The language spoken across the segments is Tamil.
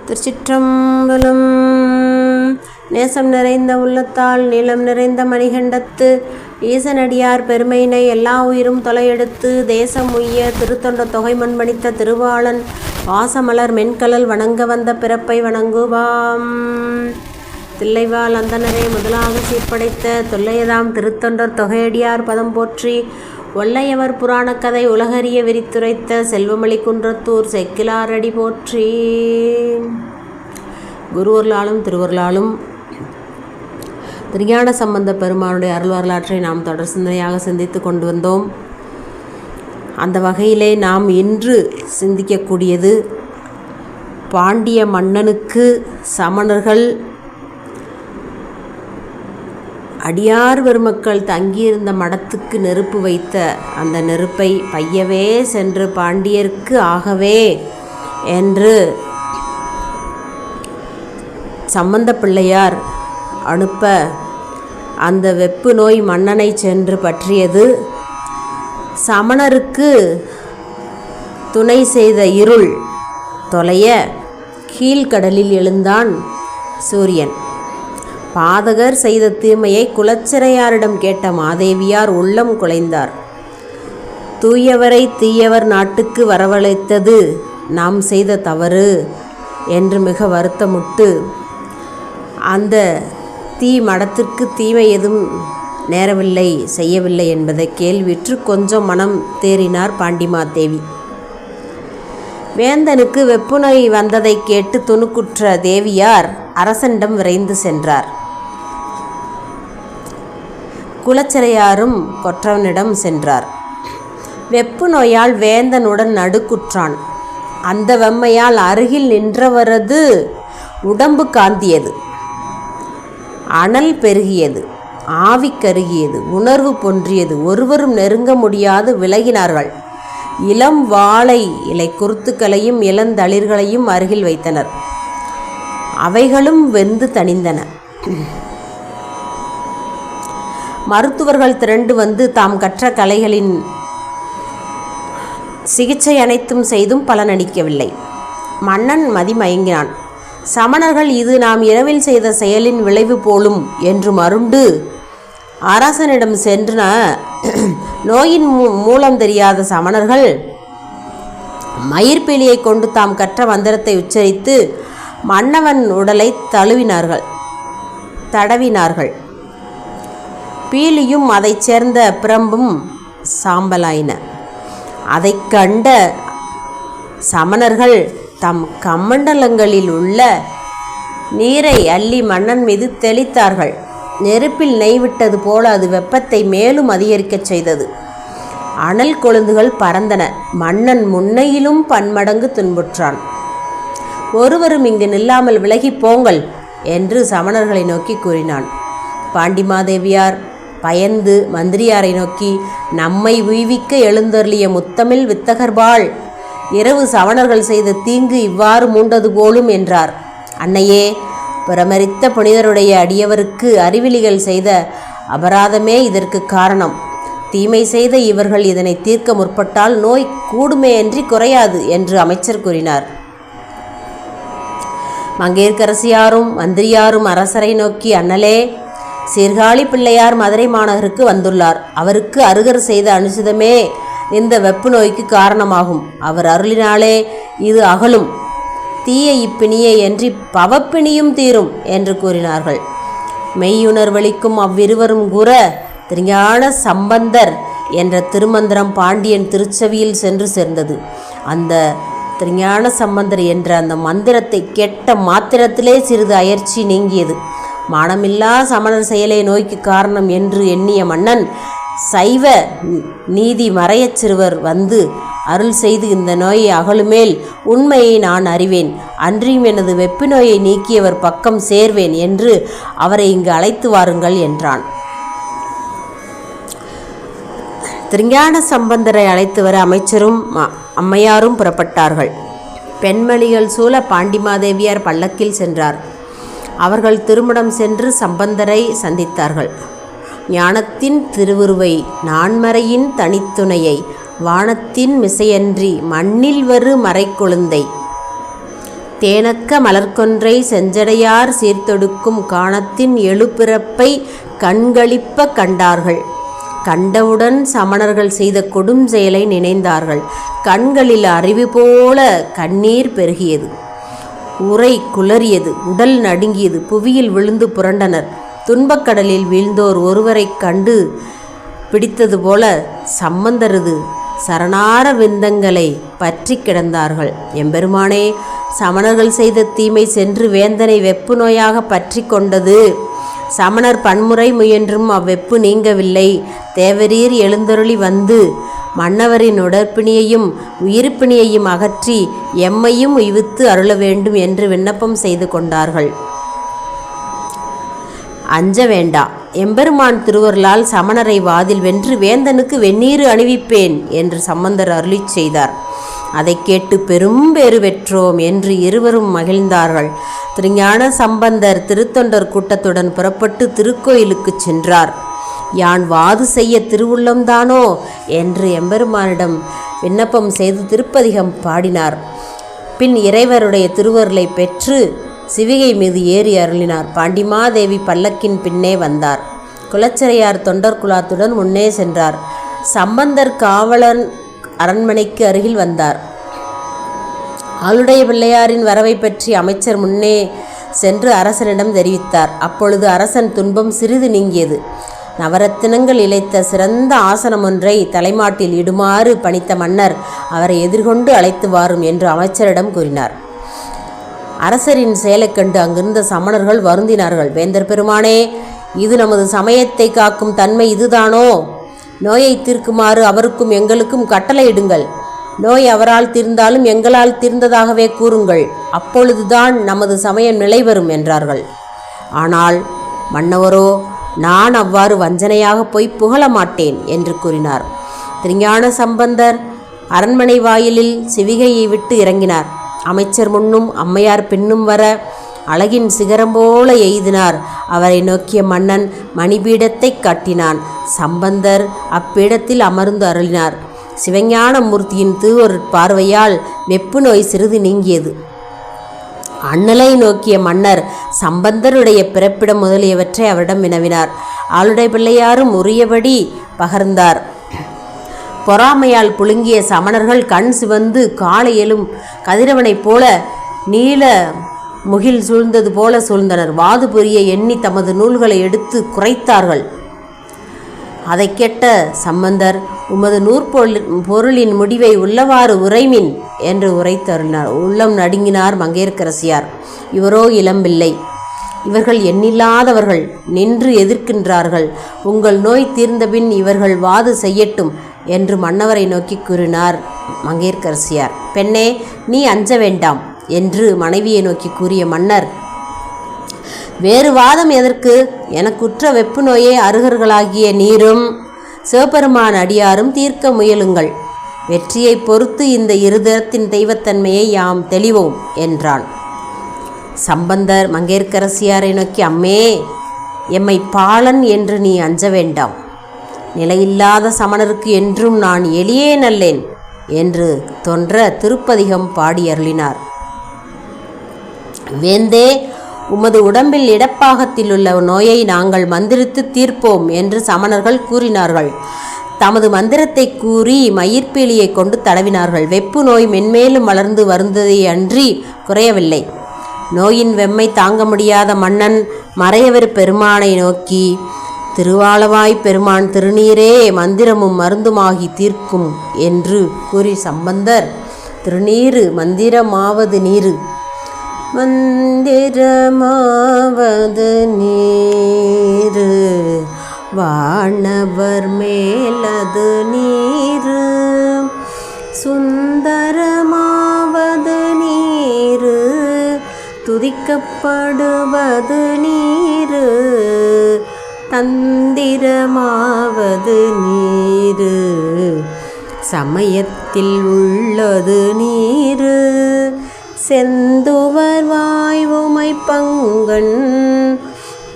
திருச்சிற்றம்பலம். நேசம் நிறைந்த உள்ளத்தால் நீளம் நிறைந்த மணிகண்டத்து ஈசனடியார் பெருமையினை எல்லா உயிரும் தொலையெடுத்து தேசம் உய்ய திருத்தொண்ட தொகை மண்பணித்த திருவாளன் வாசமலர் மென்கலல் வணங்க வந்த பிறப்பை வணங்குவாம். தில்லைவாழ் அந்தனரை முதலாக சீர்படைத்த தொல்லையதாம் திருத்தொண்டர் தொகையடியார் பதம் போற்றி ஒல்லையவர் புராணக்கதை உலகறிய விரித்துரைத்த செல்வமளி குன்றத்தூர் செக்கிலாரடி போற்றி. குருவர்களாலும் திருவர்களாலும் திருஞான சம்பந்த பெருமானுடைய அருள் வரலாற்றை நாம் தொடர் சிந்தனையாக சிந்தித்து கொண்டு வந்தோம். அந்த வகையிலே நாம் இன்று சிந்திக்கக்கூடியது பாண்டிய மன்னனுக்கு சமணர்கள் அடியார் பெருமக்கள் தங்கியிருந்த மடத்துக்கு நெருப்பு வைத்த அந்த நெருப்பை பையவே சென்று பாண்டியர்க்கு ஆகவே என்று சம்பந்த பிள்ளையார் அனுப்ப அந்த வெப்பு நோய் மன்னனை சென்று பற்றியது. சமணருக்கு துணை செய்த இருள் தொலைய கீழ்கடலில் எழுந்தான் சூரியன். பாதகர் செய்த தீமையை குலச்சிறையாரிடம் கேட்ட மாதேவியார் உள்ளம் குலைந்தார். தூயவரை தீயவர் நாட்டுக்கு வரவழைத்தது நாம் செய்த தவறு என்று மிக வருத்தமுட்டு அந்த தீ மடத்திற்கு தீமை எதுவும் நேரவில்லை செய்யவில்லை என்பதை கேள்விற்று கொஞ்சம் மனம் தேறினார் பாண்டிமாதேவி. வேந்தனுக்கு வெப்புநோய் வந்ததை கேட்டு துணுக்குற்ற தேவியார் அரசனிடம் விரைந்து சென்றார். குலச்சிறையாரும் கொற்றவனிடம் சென்றார். வெப்பு நோயால் வேந்தனுடன் நடுக்குற்றான். அந்த வெம்மையால் அருகில் நின்றவரது உடம்பு காந்தியது, அனல் பெருகியது, ஆவி கருகியது, உணர்வு பொன்றியது. ஒருவரும் நெருங்க முடியாது விலகினார்கள். இளம் வாழை இலை குருத்துக்களையும் இளந்தளிர்களையும் அருகில் வைத்தனர். அவைகளும் வெந்து தணிந்தன. மருத்துவர்கள் திரண்டு வந்து தாம் கற்ற கலைகளின் சிகிச்சை அனைத்தும் செய்தும் பலனளிக்கவில்லை. மன்னன் மதிமயங்கினான். சமணர்கள் இது நாம் இரவில் செய்த செயலின் விளைவு போலும் என்று மருண்டு அரசனிடம் சென்ற நோயின் மூலம் தெரியாத சமணர்கள் மயிர்பீலியை கொண்டு தாம் கற்ற மந்திரத்தை உச்சரித்து மன்னவன் உடலை தடவினார்கள். பீலியும் அதைச் சேர்ந்த பிரம்பும் சாம்பலாயின. அதை கண்ட சமணர்கள் தம் கமண்டலங்களில் உள்ள நீரை அள்ளி மன்னன் மீது தெளித்தார்கள். நெருப்பில் நெய்விட்டது போல அது வெப்பத்தை மேலும் அதிகரிக்கச் செய்தது. அனல் கொழுந்துகள் பறந்தன. மன்னன் முன்னையிலும் பன்மடங்கு துன்புற்றான். ஒருவரும் இங்கு நில்லாமல் விலகி போங்கள் என்று சமணர்களை நோக்கி கூறினான். பாண்டிமாதேவியார் பயந்து மந்திரியாரை நோக்கி, நம்மை உய்விக்க எழுந்தருளிய முத்தமிழ் வித்தகர்பாள், இரவு சவணர்கள் செய்த தீங்கு இவ்வாறு மூண்டது போலும் என்றார். அன்னையே, பிரமரித்த புனிதருடைய அடியவருக்கு அறிவிலிகள் செய்த அபராதமே இதற்கு காரணம். தீமை செய்த இவர்கள் இதனை தீர்க்க முற்பட்டால் நோய் கூடுமேயன்றி குறையாது என்று அமைச்சர் கூறினார். மங்கையர்க்கரசியாரும் மந்திரியாரும் அரசரை நோக்கி, அண்ணலே, சீர்காழி பிள்ளையார் மதுரை மாநகருக்கு வந்துள்ளார். அவருக்கு அருகர் செய்த அனுசிதமே இந்த வெப்பு நோய்க்கு காரணமாகும். அவர் அருளினாலே இது அகலும். தீய இப்பிணியை என்று பவப்பிணியும் தீரும் என்று கூறினார்கள். மெய்யுணர்வளிக்கும் அவ்விருவரும் கூற திருஞான சம்பந்தர் என்ற திருமந்திரம் பாண்டியன் திருச்செவியில் சென்று சேர்ந்தது. அந்த திருஞான சம்பந்தர் என்ற அந்த மந்திரத்தை கெட்ட மாத்திரத்திலே சிறிது அயற்சி நீங்கியது. மானமில்லா சமணர் செயலே நோய்க்கு காரணம் என்று எண்ணிய மன்னன் சைவ நீதி மறையச் சிறுவர் வந்து அருள் செய்து இந்த நோயை அகலுமேல் உண்மையை நான் அறிவேன், அன்றியும் எனது வெப்பு நோயை நீக்கியவர் பக்கம் சேர்வேன் என்று அவரை இங்கு அழைத்து வாருங்கள் என்றான். திருஞான சம்பந்தரை அழைத்து வர அமைச்சரும் அம்மையாரும் புறப்பட்டார்கள். பெண்மணிகள் சூழ பாண்டிமாதேவியார் பல்லக்கில் சென்றார். அவர்கள் திருமணம் சென்று சம்பந்தரை சந்தித்தார்கள். ஞானத்தின் திருவுருவை நான்மறையின் தனித்துணையை வானத்தின் மிசையன்றி மண்ணில் வரு மறைக்கொழுந்தை தேனக்க மலர்கொன்றை செஞ்சடையார் சீர்தொடுக்கும் காணத்தின் எழுபிறப்பை கண்களிப்ப கண்டார்கள். கண்டவுடன் சமணர்கள் செய்த கொடும் செயலை நினைந்தார்கள். கண்களில் அருவி போல கண்ணீர் பெருகியது. உரை குளறியது. உடல் நடுங்கியது. புவியில் விழுந்து புரண்டனர். துன்பக்கடலில் வீழ்ந்தோர் ஒருவரை கண்டு பிடித்தது போல சம்பந்தரது சரணார விந்தங்களை பற்றி கிடந்தார்கள். எம்பெருமானே, சமணர்கள் செய்த தீமை சென்று வேந்தனை வெப்பு நோயாக பற்றி கொண்டது. சமணர் பன்முறை முயன்றும் அவ்வெப்பு நீங்கவில்லை. தேவரீர் எழுந்தருளி வந்து மன்னவரின் உடற்பிணியையும் உயிர்ப்பிணியையும் அகற்றி எம்மையும் உய்வித்து அருள வேண்டும் என்று விண்ணப்பம் செய்து கொண்டார்கள். அஞ்ச வேண்டா, எம்பெருமான் திருவருளால் சமணரை வாதில் வென்று வேந்தனுக்கு வெந்நீர் அணிவிப்பேன் என்று சம்பந்தர் அருளி செய்தார். அதை கேட்டு பெரும் பேறு பெற்றோம் என்று இருவரும் மகிழ்ந்தார்கள். திருஞான சம்பந்தர் திருத்தொண்டர் கூட்டத்துடன் புறப்பட்டு திருக்கோயிலுக்கு சென்றார். யான் வாது செய்ய திருவுள்ளம்தானோ என்று எம்பெருமானிடம் விண்ணப்பம் செய்து திருப்பதிகம் பாடினார். பின் இறைவருடைய திருவருளை பெற்று சிவிகை மீது ஏறி அருளினார். பாண்டிமாதேவி பல்லக்கின் பின்னே வந்தார். குலச்சிறையார் தொண்டர் குலாத்துடன் முன்னே சென்றார். சம்பந்தர் காவலன் அரண்மனைக்கு அருகில் வந்தார். ஆளுடைய பிள்ளையாரின் வரவை பற்றி அமைச்சர் முன்னே சென்று அரசனிடம் தெரிவித்தார். அப்பொழுது அரசன் துன்பம் சிறிது நீங்கியது. நவரத்தினங்கள் இழைத்த சிறந்த ஆசனம் ஒன்றை தலைமாட்டில் இடுமாறு பணித்த மன்னர் அவரை எதிர்கொண்டு அழைத்து வாரும் என்று அமைச்சரிடம் கூறினார். அரசரின் செயலைக் கண்டு அங்கிருந்த சமணர்கள் வருந்தினார்கள். வேந்தர் பெருமானே, இது நமது சமயத்தை காக்கும் தன்மை இதுதானோ? நோயை தீர்க்குமாறு அவருக்கும் எங்களுக்கும் கட்டளையிடுங்கள். நோய் அவரால் தீர்ந்தாலும் எங்களால் தீர்ந்ததாகவே கூறுங்கள். அப்பொழுதுதான் நமது சமயம் நிலைவரும் என்றார்கள். ஆனால் மன்னவரோ, நான் அவ்வாறு வஞ்சனையாக போய் புகழ மாட்டேன் என்று கூறினார். திருஞான சம்பந்தர் அரண்மனை வாயிலில் சிவிகையை விட்டு இறங்கினார். அமைச்சர் முன்னும் அம்மையார் பின்னும் வர அழகின் சிகரம் போல எய்தினார். அவரை நோக்கிய மன்னன் மணிபீடத்தை காட்டினான். சம்பந்தர் அப்பீடத்தில் அமர்ந்து அருளினார். சிவஞான மூர்த்தியின் பார்வையால் வெப்பு நோய் சிறிது நீங்கியது. அண்ணலை நோக்கிய மன்னர் சம்பந்தருடைய பிறப்பிடம் முதலியவற்றை அவரிடம் வினவினார். ஆளுடைய பிள்ளையாரும் உரியபடி பகர்ந்தார். பொறாமையால் புழுங்கிய சமணர்கள் கண் சிவந்து காலையிலும் கதிரவனைப் போல நீல முகில் சூழ்ந்தது போல சூழ்ந்தனர். வாது புரிய எண்ணி தமது நூல்களை எடுத்து குறைத்தார்கள். அதை கேட்ட சம்பந்தர், உமது நூற்பொருளின் முடிவை உள்ளவாறு உரைமின் என்று உரைத்தருளினார். உள்ளம் நடுங்கினார் மங்கையர்க்கரசியார். இவரோ இளம்பிள்ளை. இவர்கள் எண்ணில்லாதவர்கள் நின்று எதிர்க்கின்றார்கள். உங்கள் நோய் தீர்ந்தபின் இவர்கள் வாது செய்யட்டும் என்று மன்னவரை நோக்கி கூறினார் மங்கையர்க்கரசியார். பெண்ணே, நீ அஞ்ச வேண்டாம் என்று மனைவியை நோக்கி கூறிய மன்னர், வேறு வாதம் எதற்கு? எனக்குற்ற வெப்பு நோயை அருகர்களாகிய நீரும் சிவபெருமான் அடியாரும் தீர்க்க முயலுங்கள். வெற்றியை பொறுத்து இந்த இருதரத்தின் தெய்வத்தன்மையை யாம் தெளிவோம் என்றான். சம்பந்தர் மங்கையர்க்கரசியாரை நோக்கி, அம்மே, எம்மை பாலன் என்று நீ அஞ்ச வேண்டாம். நிலையில்லாத சமணருக்கு என்றும் நான் எளியே நல்லேன் என்று தோன்ற திருப்பதிகம் பாடி அருளினார். வேந்தே, உமது உடம்பில் இடப்பாகத்தில் உள்ள நோயை நாங்கள் மந்திரித்து தீர்ப்போம் என்று சமணர்கள் கூறினார்கள். தமது மந்திரத்தை கூறி மயிர்பீலியை கொண்டு தடவினார்கள். வெப்பு நோய் மென்மேலும் வளர்ந்து வருந்ததை அன்றி குறையவில்லை. நோயின் வெம்மை தாங்க முடியாத மன்னன் மறையவர் பெருமானை நோக்கி, திருவாளவாய் பெருமான் திருநீரே மந்திரமும் மருந்துமாகி தீர்க்கும் என்று கூறி சம்பந்தர் திருநீரு மந்திரமாவது நீரு மந்திரமாவது நீரு வானவர் மேலது நீரு சுந்தரமாவது நீரு துதிக்கப்படுவது நீரு தந்திரமாவது நீரு சமயத்தில் உள்ளது நீரு செந்துவர் வாய்வுமை பங்கன்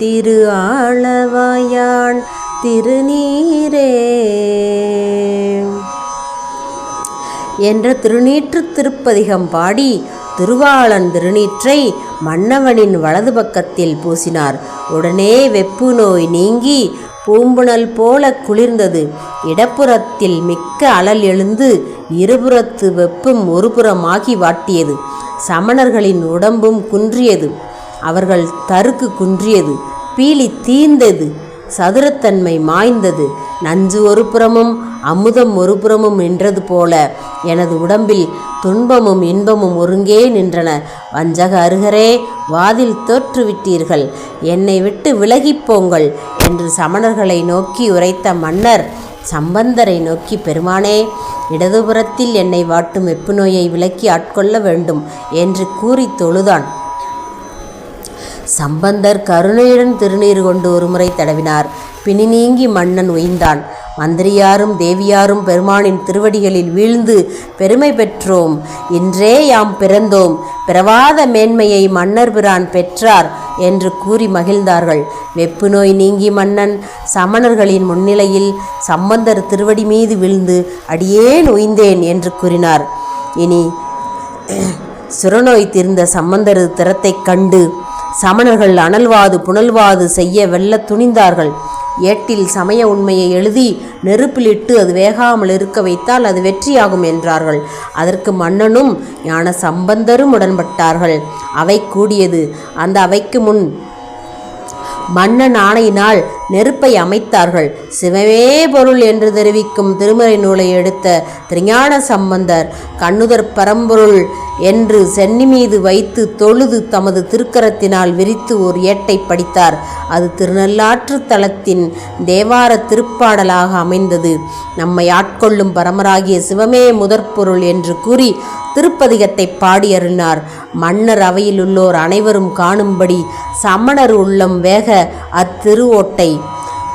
திரு ஆளவாயான் திருநீரே என்ற திருநீற்று திருப்பதிகம் பாடி திருவாளன் திருநீற்றை மன்னவனின் வலது பக்கத்தில் பூசினார். உடனே வெப்பு நோய் நீங்கி பூம்புணல் போல குளிர்ந்தது. இடப்புறத்தில் மிக்க அனல் எழுந்து இருபுறத்து வெப்பும் ஒருபுறமாகி வாட்டியது. சமணர்களின் உடம்பும் குன்றியது. அவர்கள் தருக்கு குன்றியது. பீலி தீர்ந்தது. சதுரத்தன்மை மாய்ந்தது. நஞ்சு ஒரு புறமும் அமுதம் ஒரு புறமும் நின்றது போல எனது உடம்பில் துன்பமும் இன்பமும் ஒருங்கே நின்றன. வஞ்சக அருகரே, வாதில் தோற்றுவிட்டீர்கள், என்னை விட்டு விலகிப்போங்கள் என்று சமணர்களை நோக்கி உரைத்த மன்னர் சம்பந்தரை நோக்கி, பெருமானே, இடதுபுறத்தில் என்னை வாட்டும் வெப்பு நோயை விலக்கி ஆட்கொள்ள வேண்டும் என்று கூறி தொழுதான். சம்பந்தர் கருணையுடன் திருநீர் கொண்டு ஒருமுறை தடவினார். பிணி நீங்கி மன்னன் உய்ந்தான். மந்திரியாரும் தேவியாரும் பெருமானின் திருவடிகளில் வீழ்ந்து பெருமை பெற்றோம், இன்றே யாம் பிறந்தோம், பிறவாத மேன்மையை மன்னர் பிரான் பெற்றார் என்று கூறி மகிழ்ந்தார்கள். வெப்பு நோய் நீங்கி மன்னன் சமணர்களின் முன்னிலையில் சம்பந்தர் திருவடி மீது வீழ்ந்து அடியேன் உய்ந்தேன் என்று கூறினார். இனி சுரநோய் தீர்ந்த சம்பந்தரது திறத்தைக் கண்டு சமணர்கள் அனல்வாது புனல்வாது செய்ய வெல்ல துணிந்தார்கள். ஏட்டில் சமய உண்மையை எழுதி நெருப்பிலிட்டு அது வேகாமல் இருக்க வைத்தால் அது வெற்றியாகும் என்றார்கள். அதற்கு மன்னனும் ஞான சம்பந்தரும் உடன்பட்டார்கள். அவை கூடியது. அந்த அவைக்கு முன் மன்னன் ஆணையினால் நெருப்பை அமைத்தார்கள். சிவமே பொருள் என்று தெரிவிக்கும் திருமறை நூலை எடுத்த திருஞான சம்பந்தர் கண்ணுதற் பரம்பொருள் என்று சென்னி மீது வைத்து தொழுது தமது திருக்கரத்தினால் விரித்து ஓர் ஏட்டை படித்தார். அது திருநள்ளாற்று தலத்தின் தேவார திருப்பாடலாக அமைந்தது. நம்மை ஆட்கொள்ளும் பரமராகிய சிவமே முதற்பொருள் என்று கூறி திருப்பதிகத்தை பாடி அருளினார். மன்னர் அவையில் உள்ளோர் அனைவரும் காணும்படி சமணர் உள்ளம் வேக அத்திருவோட்டை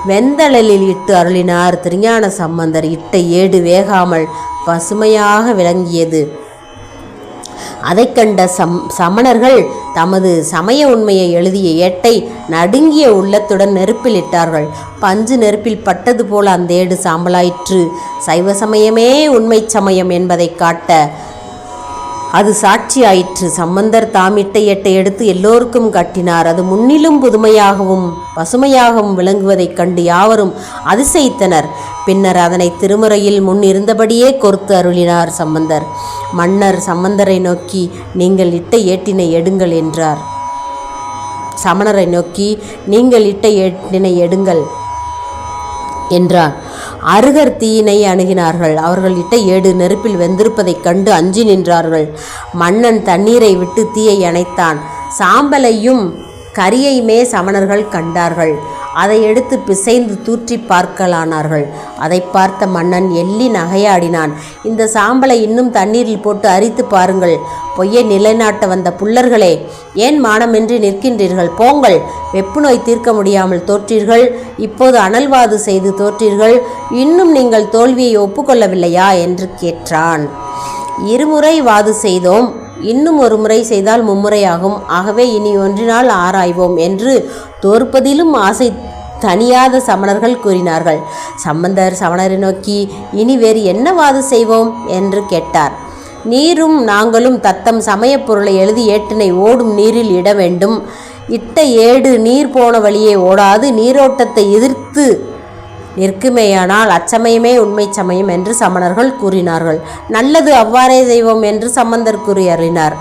வெந்தழலில் இட்டு அருளினார். திருஞான சம்பந்தர் இட்ட ஏடு வேகாமல் பசுமையாக விளங்கியது. அதை கண்ட சமணர்கள் தமது சமய உண்மையை எழுதிய ஏட்டை நடுங்கிய உள்ளத்துடன் நெருப்பில் இட்டார்கள். பஞ்சு நெருப்பில் பட்டது போல அந்த ஏடு சாம்பலாயிற்று. சைவ சமயமே உண்மை சமயம் என்பதை காட்ட அது சாட்சியாயிற்று. சம்பந்தர் தாமிட்ட ஏட்டை எடுத்து எல்லோருக்கும் காட்டினார். அது முன்னிலும் புதுமையாகவும் பசுமையாகவும் விளங்குவதைக் கண்டு யாவரும் அதிசயித்தனர். பின்னர் அதனை திருமுறையில் முன் இருந்தபடியே கோர்த்து அருளினார் சம்பந்தர். மன்னர் சம்பந்தரை நோக்கி, நீங்கள் இட்ட ஏட்டினை எடுங்கள் என்றார். சமணரை நோக்கி, நீங்கள் இட்ட ஏட்டினை எடுங்கள் என்றார். அருகர் தீயினை அணுகினார்கள். அவர்கள் இட்ட ஏடு நெருப்பில் வெந்திருப்பதைக் கண்டு அஞ்சி நின்றார்கள். மன்னன் தண்ணீரை விட்டு தீயை அணைத்தான். சாம்பலையும் கரியையுமே சமணர்கள் கண்டார்கள். அதை எடுத்து பிசைந்து தூற்றி பார்க்கலானார்கள். அதை பார்த்த மன்னன் எள்ளி நகையாடினான். இந்த சாம்பலை இன்னும் தண்ணீரில் போட்டு அரித்து பாருங்கள். பொய்யை நிலைநாட்ட வந்த புல்லர்களே, ஏன் மானமின்றி நிற்கின்றீர்கள்? போங்கள். வெப்பு நோய் தீர்க்க முடியாமல் தோற்றீர்கள். இப்போது அனல்வாது செய்து தோற்றீர்கள். இன்னும் நீங்கள் தோல்வியை ஒப்புக்கொள்ளவில்லையா என்று கேட்டான். இருமுறை வாது செய்தோம், இன்னும் ஒரு முறை செய்தால் மும்முறையாகும். ஆகவே இனி ஒன்றினால் ஆராய்வோம் என்று தோற்பதிலும் ஆசை தனியாத சமணர்கள் கூறினார்கள். சம்பந்தர் சமணரை நோக்கி, இனி வேறு என்ன வாது செய்வோம் என்று கேட்டார். நீரும் நாங்களும் தத்தம் சமயப் பொருளை எழுதி ஏட்டினை ஓடும் நீரில் இட வேண்டும். இட்ட ஏடு நீர் போன வழியே ஓடாது, நீரோட்டத்தை எதிர்த்து நிற்குமேயானால் அச்சமயமே உண்மை சமயம் என்று சமணர்கள் கூறினார்கள். நல்லது, அவ்வாறே செய்வோம் என்று சம்பந்தர் கூறி அருளினார்.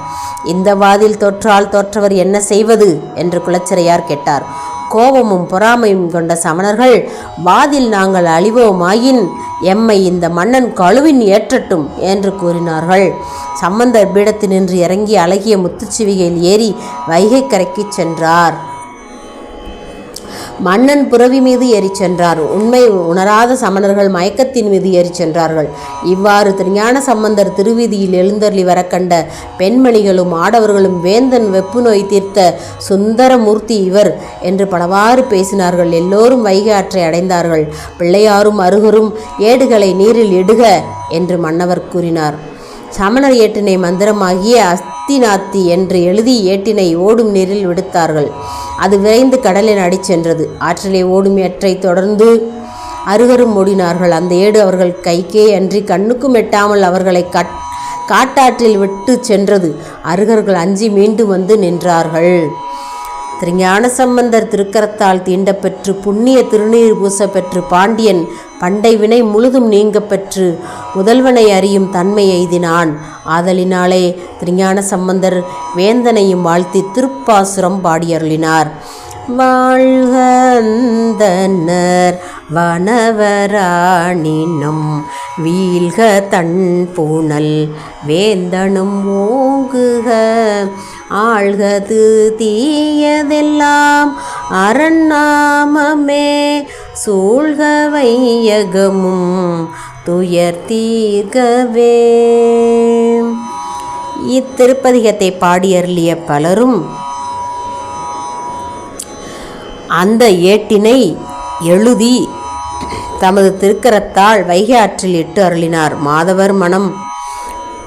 இந்த வாதில் தோற்றால் தோற்றவர் என்ன செய்வது என்று குலச்சிறையார் கேட்டார். கோபமும் பொறாமையும் கொண்ட சமணர்கள், வாதில் நாங்கள் அழிவோமாயின் எம்மை இந்த மன்னன் கழுவின் ஏற்றட்டும் என்று கூறினார்கள். சம்பந்தர் பீடத்தினின்று இறங்கி அழகிய முத்துச்சிவிகையில் ஏறி வைகை கரைக்கு சென்றார். மன்னன் புரவி மீது ஏறி சென்றார். உண்மை உணராத சமணர்கள் மயக்கத்தின் மீது ஏறி சென்றார்கள். இவ்வாறு திருஞான சம்பந்தர் திருவீதியில் எழுந்தருளி வர கண்ட பெண்மணிகளும் ஆடவர்களும் வேந்தன் வெப்பு நோய் தீர்த்த சுந்தரமூர்த்தி இவர் என்று பலவாறு பேசினார்கள். எல்லோரும் வைகை ஆற்றை அடைந்தார்கள். பிள்ளையாரும் அருகரும் ஏடுகளை நீரில் இடுக என்று மன்னவர் கூறினார். சமணர் ஏட்டினை மந்திரமாகிய அஸ்தினாத்தி என்று எழுதி ஏட்டினை ஓடும் நீரில் விடுத்தார்கள். அது விரைந்து கடலில் அடிச் சென்றது. ஆற்றிலே ஓடும் ஏற்றை தொடர்ந்து அருகரும் ஓடினார்கள். அந்த ஏடு அவர்கள் கைக்கே அன்றி கண்ணுக்கும் எட்டாமல் அவர்களை காட்டாற்றில் விட்டு சென்றது. அருகர்கள் அஞ்சி மீண்டும் வந்து நின்றார்கள். திருஞான சம்பந்தர் திருக்கரத்தால் தீண்டப்பெற்று புண்ணிய திருநீர் பூச பெற்று பாண்டியன் பண்டை வினை முழுதும் நீங்க பெற்று முதல்வனை அறியும் தன்மை எய்தினான். ஆதலினாலே திருஞான சம்பந்தர் வேந்தனையும் வாழ்த்தி திருப்பாசுரம் பாடியருளினார். வாழ்க அந்தணர் வனவராணினும் வீழ்க தன் பூணல் வேந்தனும் ஓங்குக ஆழ்கது தீயதெல்லாம் அரண்நாமமே சூழ்க வையகமும் துயர் தீர்கவே. இத்திருப்பதிகத்தை பாடியருளிய பலரும் அந்த ஏட்டினை எழுதி தமது திருக்கரத்தால் வைகை ஆற்றில் இட்டு அருளினார். மாதவர் மனம்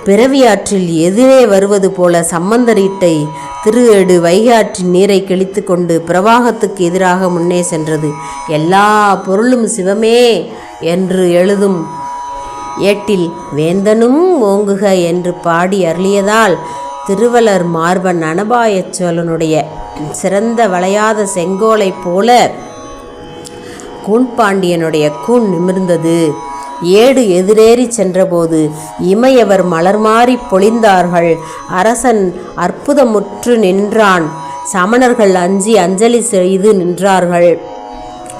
பிறவியாற்றில் எதிரே வருவது போல சம்பந்தர் ஈட்டை திரு ஏடு வைகை ஆற்றின் நீரை கிழித்து கொண்டு பிரவாகத்துக்கு எதிராக முன்னே சென்றது. எல்லா பொருளும் சிவமே என்று எழுதும் ஏட்டில் வேந்தனும் ஓங்குக என்று பாடி அருளியதால் திருவளர் மார்பன் அனபாய சோழனுடைய சிறந்த வளையாத செங்கோலை போல கூன்பாண்டியனுடைய கூன் நிமிர்ந்தது. ஏடு எதிரேறி சென்றபோது இமையவர் மலர் மாறி பொழிந்தார்கள். அரசன் அற்புதமுற்று நின்றான். சமணர்கள் அஞ்சி அஞ்சலி செய்து நின்றார்கள்.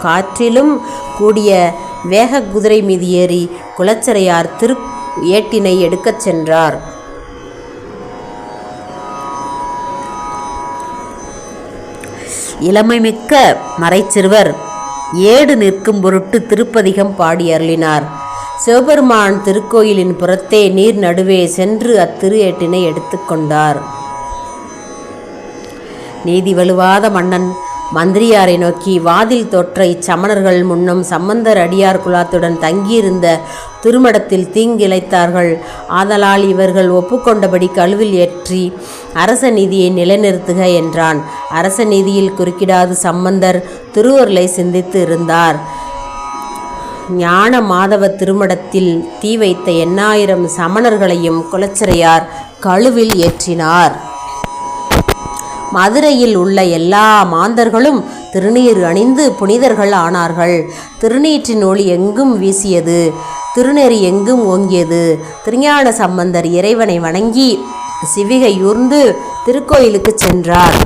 காற்றிலும் கூடிய வேக குதிரை மீது ஏறி குலச்சிறையார் ஏட்டினை எடுக்கச் சென்றார். இளமைமிக்க மறைச்சிறுவர் ஏடு நிற்கும் பொருட்டு திருப்பதிகம் பாடி அருளினார். சிவபெருமான் திருக்கோயிலின் புறத்தே நீர் நடுவே சென்று அத்திரு ஏட்டினை எடுத்துக்கொண்டார். நீதி வலுவாத மன்னன் மந்திரியாரை நோக்கி, வாதில் தோற்ற இச்சமணர்கள் முன்னம் சம்பந்தர் அடியார் குலாத்துடன் தங்கியிருந்த திருமடத்தில் தீங்கிழைத்தார்கள். ஆதலால் இவர்கள் ஒப்புக்கொண்டபடி கழுவில் ஏற்றி அரச நீதியை நிலைநிறுத்துக என்றான். அரச நீதியில் குறுக்கிடாது சம்பந்தர் திருவருளை சிந்தித்து இருந்தார். ஞான மாதவ திருமடத்தில் தீ வைத்த 8000 சமணர்களையும் குலச்சிறையார் கழுவில் ஏற்றினார். மதுரையில் உள்ள எல்லா மாந்தர்களும் திருநீர் அணிந்து புனிதர்கள் ஆனார்கள். திருநீற்றின் ஒளி எங்கும் வீசியது, திருநெறி எங்கும் ஓங்கியது. திருஞான சம்பந்தர் இறைவனை வணங்கி சிவிகையூர்ந்து திருக்கோயிலுக்கு சென்றார்.